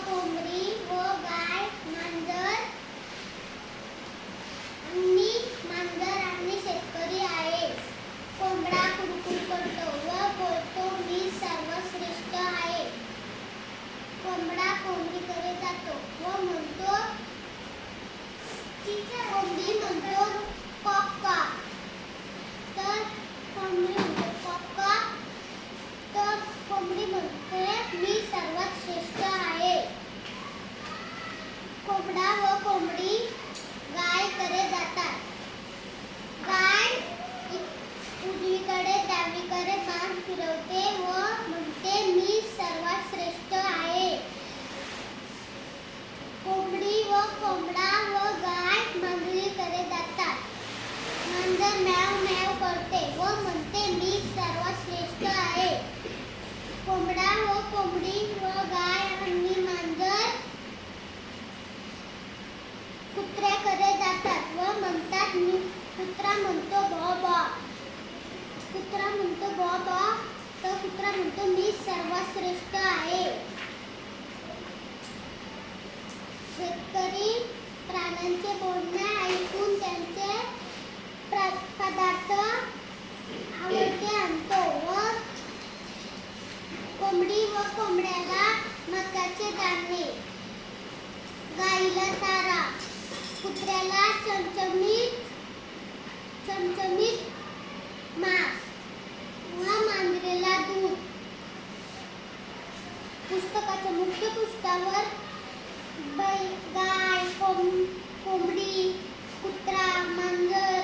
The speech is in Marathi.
कोंबडी व गाय, मांजर आणि शेतकरी आहे. कोंबडा कुरकुर करतो व बोलतो, मी सर्वश्रेष्ठ आहे. कोंबडा कोंबडीकडे जातो व म्हणतो, कोंबडी म्हणतो कॉक कॉक. तर कोंबडी म्हणते कॉक कॉक. तर कोंबडी म्हणते, मी सर्वात श्रेष्ठ आहे. कोंबडा व कोंबडी गायकडे जातात. गाय उजवीकडे डावीकडे मान फिरवते व म्हणते, मी सर्वात श्रेष्ठ आहे. कोंबडी व कोंबडा व गाय मांजरीकडे जातात. मांजर म्याव म्याव करते व म्हणते, मी सर्वात श्रेष्ठ आहे. कोंबडा व कोंबडी व गाय आणि मांजर कुत्र्याकडे जातात व म्हणतात, कुत्रा म्हणतो भॉ भॉ. कुत्रा म्हणतो भॉ भॉ. तर कुत्रा म्हणतो, मी सर्वात श्रेष्ठ आहे. शेतकरी प्राण्यांचे बोलणे ऐकून त्यांचे पदार्थ आवडते आणतो व कोंबडी व कोंबड्याला मकाचे दाणे, गाईला चारा, कुत्र्याला चमचमीत मांस व मांजरीला दूध. पुस्तकाच्या मुख्य पृष्ठावर गाय, कोंबडी, कुत्रा, मांजर